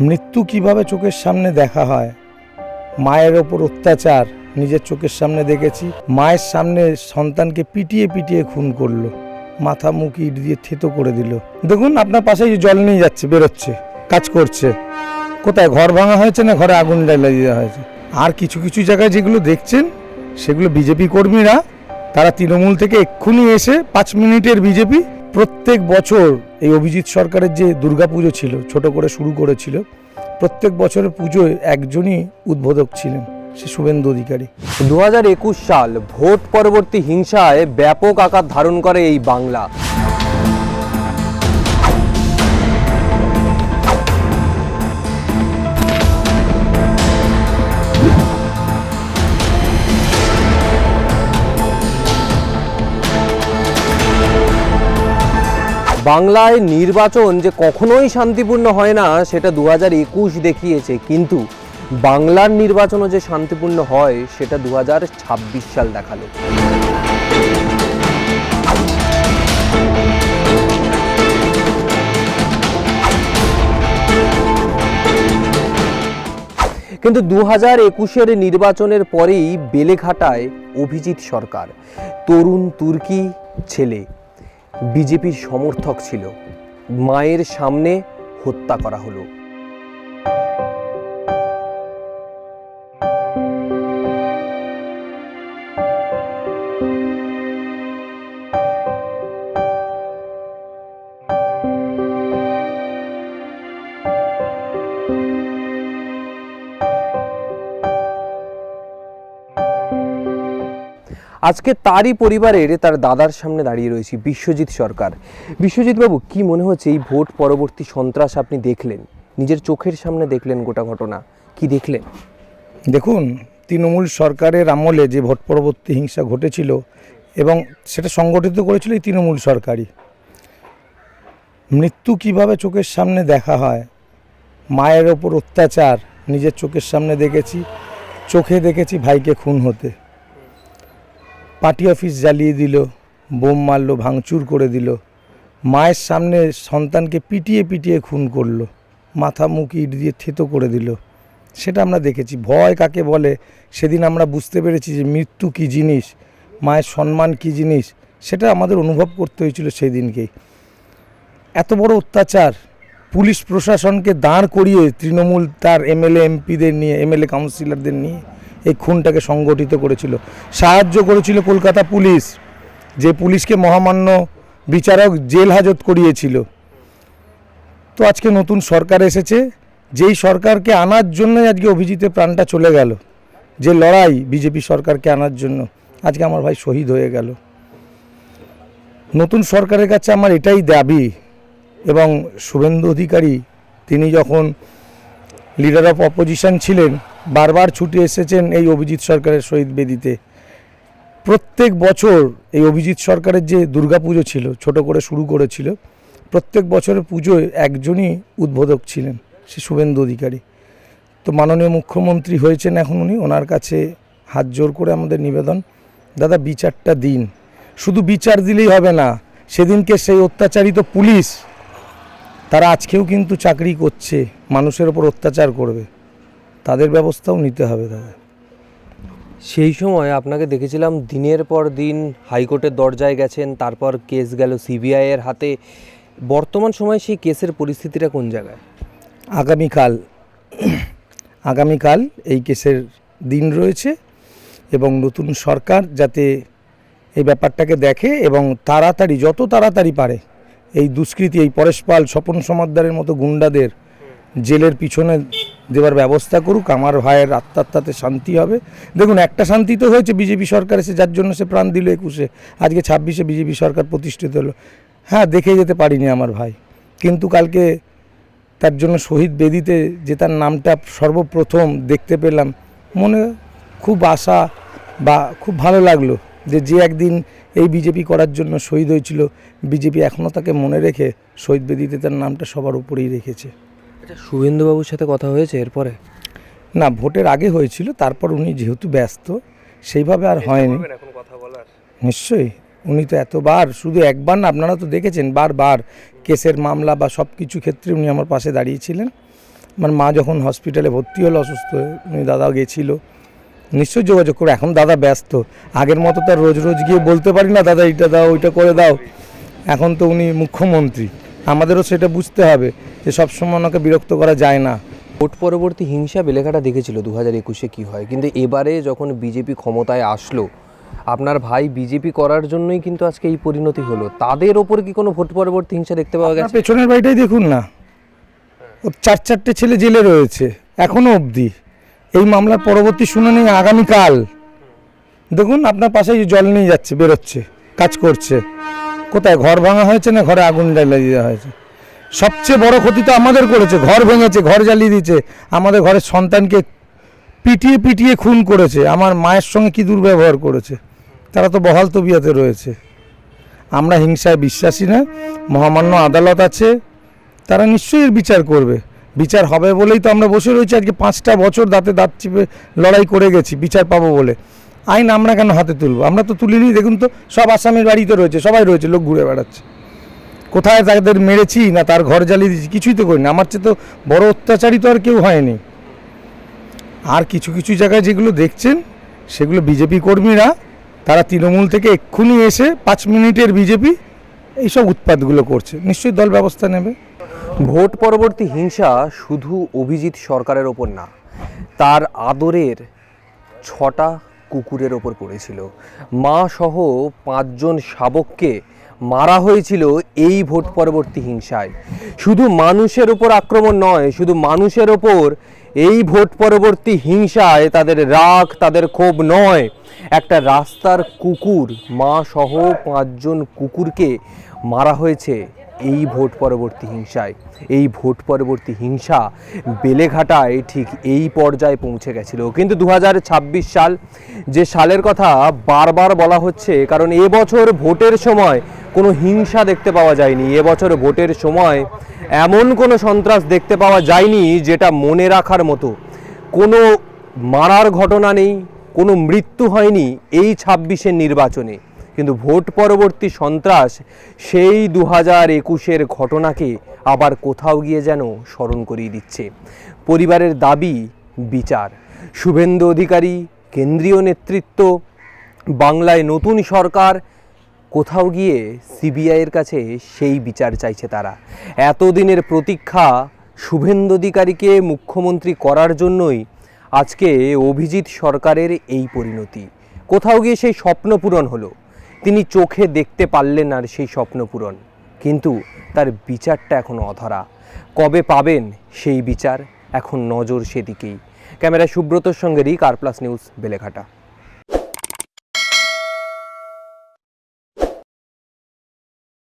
মৃত্যু কিভাবে চোখের সামনে দেখা হয়, মায়ের ওপর অত্যাচার নিজের চোখের সামনে দেখেছি। মায়ের সামনে সন্তানকে পিটিয়ে পিটিয়ে খুন করলো, মাথা মুখ ইট দিয়ে থেতো করে দিল। দেখুন আপনার পাশে জল নিয়ে যাচ্ছে, বেরোচ্ছে, কাজ করছে। কোথায় ঘর ভাঙা হয়েছে না ঘরে আগুন জ্বালিয়ে দেওয়া হয়েছে? আর কিছু কিছু জায়গায় যেগুলো দেখছেন সেগুলো বিজেপি কর্মীরা, তারা তৃণমূল থেকে এক্ষুনি এসে 5 মিনিটের বিজেপি। প্রত্যেক বছর এই অভিজিৎ সরকারের যে দুর্গাপুজো ছিল, ছোট করে শুরু করেছিল, প্রত্যেক বছরের পুজোয় একজনই উদ্বোধক ছিলেন, সে শুভেন্দু অধিকারী। 2021 সাল ভোট পরবর্তী হিংসায় ব্যাপক আকার ধারণ করে এই বাংলা। বাংলায় নির্বাচন যে কখনোই শান্তিপূর্ণ হয় না সেটা 2021 দেখিয়েছে, কিন্তু বাংলার নির্বাচনও যে শান্তিপূর্ণ হয় সেটা 2026 সাল দেখালো। কিন্তু 2021-এর নির্বাচনের পরেই বেলেঘাটায় অভিজিৎ সরকার, তরুণ তুর্কি ছেলে, বিজেপির সমর্থক ছিল, মায়ের সামনে হত্যা করা হলো। আজকে তারই পরিবারের তার দাদার সামনে দাঁড়িয়ে রয়েছি, বিশ্বজিৎ সরকার। বিশ্বজিৎ বাবু, কি মনে হচ্ছে এই ভোট পরবর্তী সন্ত্রাস আপনি দেখলেন, নিজের চোখের সামনে দেখলেন গোটা ঘটনা, কি দেখলেন? দেখুন, তৃণমূল সরকারের আমলে যে ভোট পরবর্তী হিংসা ঘটেছিল এবং সেটা সংগঠিত করেছিল এই তৃণমূল সরকারই। মৃত্যু কিভাবে চোখের সামনে দেখা হয়, মায়ের ওপর অত্যাচার নিজের চোখের সামনে দেখেছি, চোখে দেখেছি ভাইকে খুন হতে। পার্টি অফিস জ্বালিয়ে দিল, বোম মারলো, ভাঙচুর করে দিল, মায়ের সামনে সন্তানকে পিটিয়ে পিটিয়ে খুন করলো, মাথা মুখ ইট দিয়ে থেতো করে দিল। সেটা আমরা দেখেছি। ভয় কাকে বলে সেদিন আমরা বুঝতে পেরেছি যে মৃত্যু কী জিনিস, মায়ের সম্মান কী জিনিস, সেটা আমাদের অনুভব করতে হয়েছিল সেই দিনকেই। এত বড় অত্যাচার, পুলিশ প্রশাসনকে দাঁড় করিয়ে তৃণমূল তার এমএলএ এমপিদের নিয়ে, এমএলএ কাউন্সিলরদের নিয়ে এই খুনটাকে সংগঠিত করেছিল। সাহায্য করেছিল কলকাতা পুলিশ, যে পুলিশকে মহামান্য বিচারক জেল হাজত করিয়েছিল। তো আজকে নতুন সরকার এসেছে, যেই সরকারকে আনার জন্য আজকে অভিজিতের প্রাণটা চলে গেল, যে লড়াই বিজেপি সরকারকে আনার জন্য, আজকে আমার ভাই শহীদ হয়ে গেল। নতুন সরকারের কাছে আমার এটাই দাবি, এবং শুভেন্দু অধিকারী তিনি যখন লিডার অফ অপোজিশন ছিলেন, বারবার ছুটে এসেছেন এই অভিজিৎ সরকারের শহীদ বেদিতে। প্রত্যেক বছর এই অভিজিৎ সরকারের যে দুর্গাপুজো ছিল, ছোট করে শুরু করেছিল, প্রত্যেক বছরের পুজোয় একজনই উদ্বোধক ছিলেন, সে শুভেন্দু অধিকারী। তো মাননীয় মুখ্যমন্ত্রী হয়েছেন এখন উনি, ওনার কাছে হাত জোর করে আমাদের নিবেদন, দাদা বিচারটা দিন। শুধু বিচার দিলেই হবে না, সেদিনকে সেই অত্যাচারিত পুলিশ তারা আজকেও কিন্তু চাকরি করছে, মানুষের ওপর অত্যাচার করবে, তাদের ব্যবস্থাও নিতে হবে দাদা। সেই সময় আপনাকে দেখেছিলাম দিনের পর দিন হাইকোর্টের দরজায় গেছেন, তারপর কেস গেল সিবিআইয়ের হাতে। বর্তমান সময়ে সেই কেসের পরিস্থিতিটা কোন জায়গায়? আগামীকাল এই কেসের দিন রয়েছে, এবং নতুন সরকার যাতে এই ব্যাপারটাকে দেখে এবং তাড়াতাড়ি, যত তাড়াতাড়ি পারে, এই দুষ্কৃতী, এই পরেশ পাল, স্বপন সমাদ্দারের মতো গুন্ডাদের জেলের পিছনে দেওয়ার ব্যবস্থা করুক। আমার ভাইয়ের আত্মাতে শান্তি হবে। দেখুন, একটা শান্তি তো হয়েছে বিজেপি সরকার এসে, যার জন্য সে প্রাণ দিল 21-এ, আজকে 26-এ বিজেপি সরকার প্রতিষ্ঠিত হলো। হ্যাঁ, দেখে যেতে পারিনি আমার ভাই, কিন্তু কালকে তার জন্য শহীদ বেদিতে যে তার নামটা সর্বপ্রথম দেখতে পেলাম, মনে খুব আশা বা খুব ভালো লাগলো যে একদিন এই বিজেপি করার জন্য শহীদ হয়েছিল, বিজেপি এখনও তাকে মনে রেখে শহীদ বেদিতে তার নামটা সবার উপরেই রেখেছে। এটা শুভেন্দুবাবুর সাথে কথা হয়েছে এরপরে? না, ভোটের আগে হয়েছিল, তারপর উনি যেহেতু ব্যস্ত সেইভাবে আর হয়নি। নিশ্চয়ই, উনি তো এতবার, শুধু একবার না, আপনারা তো দেখেছেন বারবার কেসের মামলা বা সব কিছু ক্ষেত্রে উনি আমার পাশে দাঁড়িয়েছিলেন। আমার মা যখন হসপিটালে ভর্তি হলো অসুস্থ হয়ে, উনি দাদা গেছিলো, নিশ্চয়ই যোগাযোগ করে। এখন দাদা ব্যস্ত, আগের মতো তার রোজ রোজ গিয়ে বলতে পারি না দাদা এইটা দাও ওইটা করে দাও। এখন তো উনি মুখ্যমন্ত্রী, আমাদেরও সেটা বুঝতে হবে যে সবসময় ওনাকে বিরক্ত করা যায় না। ভোট পরবর্তী হিংসা বেলেঘাটা দেখেছিল 2021-এ কী হয়, কিন্তু এবারে যখন বিজেপি ক্ষমতায় আসলো, আপনার ভাই বিজেপি করার জন্যই কিন্তু আজকে এই পরিণতি হলো। তাদের ওপর কি কোনো ভোট পরবর্তী হিংসা দেখতে পাওয়া আপনার গেছে? পেছনের বাড়িটাই দেখুন না, ওর 4-4টে ছেলে জেলে রয়েছে এখনো অবধি। এই মামলার পরবর্তী শুনানি আগামীকাল। দেখুন আপনার পাশে জল নিয়ে যাচ্ছে, বেরোচ্ছে, কাজ করছে। কোথায় ঘর ভাঙা হয়েছে না ঘরে আগুন জ্বালিয়ে দেওয়া হয়েছে? সবচেয়ে বড় ক্ষতি তো আমাদের করেছে, ঘর ভেঙেছে, ঘর জ্বালিয়ে দিয়েছে, আমাদের ঘরের সন্তানকে পিটিয়ে পিটিয়ে খুন করেছে, আমার মায়ের সঙ্গে কি দুর্ব্যবহার করেছে। তারা তো বহাল তবিয়তে রয়েছে। আমরা হিংসায় বিশ্বাসী না, মহামান্য আদালত আছে, তারা নিশ্চয়ই এর বিচার করবে। বিচার হবে বলেই তো আমরা বসে রয়েছি আজকে 5টা বছর দাঁতে দাঁত চিপে লড়াই করে গেছি বিচার পাবো বলে। আইন আমরা কেন হাতে তুলবো? আমরা তো তুলিনি। দেখুন তো সব আসামির বাড়িতে রয়েছে, সবাই রয়েছে, লোক ঘুরে বেড়াচ্ছে। কোথায় তাদের মেরেছি না তার ঘর জ্বালিয়ে দিয়েছি কিছুই তো করিনি। আমার চেয়ে তো বড় অত্যাচারী তো আর কেউ হয়নি। আর কিছু কিছু জায়গায় যেগুলো দেখছেন সেগুলো বিজেপি কর্মীরা, তারা তৃণমূল থেকে এক্ষুনি এসে 5 মিনিটের বিজেপি এইসব উৎপাতগুলো করছে, নিশ্চয়ই দল ব্যবস্থা নেবে। ভোট পরবর্তী হিংসা শুধু অভিজিৎ সরকারের ওপর না, তার আদরের 6টা কুকুরের ওপর পড়েছিল। মা সহ 5 জন শাবককে মারা হয়েছিল এই ভোট পরবর্তী হিংসায়। শুধু মানুষের ওপর আক্রমণ নয়, শুধু মানুষের ওপর এই ভোট পরবর্তী হিংসায় তাদের রাগ, তাদের ক্ষোভ নয়, একটা রাস্তার কুকুর, মা সহ 5 জন কুকুরকে মারা হয়েছে এই ভোট পরবর্তী হিংসায়। এই ভোট পরবর্তী হিংসা বেলেঘাটায় ঠিক এই পর্যায়ে পৌঁছে গেছিল। কিন্তু 2026 সাল, যে সালের কথা বারবার বলা হচ্ছে, কারণ এবছর ভোটের সময় কোনো হিংসা দেখতে পাওয়া যায়নি। এবছর ভোটের সময় এমন কোনো সন্ত্রাস দেখতে পাওয়া যায়নি যেটা মনে রাখার মতো। কোনো মারার ঘটনা নেই, কোনো মৃত্যু হয়নি এই 26-এর নির্বাচনে। কিন্তু ভোট পরবর্তী সন্ত্রাস সেই 2021-এর ঘটনাকে আবার কোথাও গিয়ে যেন স্মরণ করিয়ে দিচ্ছে। পরিবারের দাবি বিচার। শুভেন্দু অধিকারী, কেন্দ্রীয় নেতৃত্ব, বাংলায় নতুন সরকার, কোথাও গিয়ে সিবিআইয়ের কাছে সেই বিচার চাইছে তারা। এতদিনের প্রতীক্ষা শুভেন্দু অধিকারীকে মুখ্যমন্ত্রী করার জন্যই আজকে অভিজিৎ সরকারের এই পরিণতি। কোথাও গিয়ে সেই স্বপ্ন পূরণ হলো, তিনি চোখে দেখতে পারলেন আর সেই স্বপ্ন পূরণ, কিন্তু তার বিচারটা এখনও অধরা। কবে পাবেন সেই বিচার, এখন নজর সেদিকেই। ক্যামেরায় সুব্রতর সঙ্গে রিক, আর প্লাস নিউজ, বেলেঘাটা।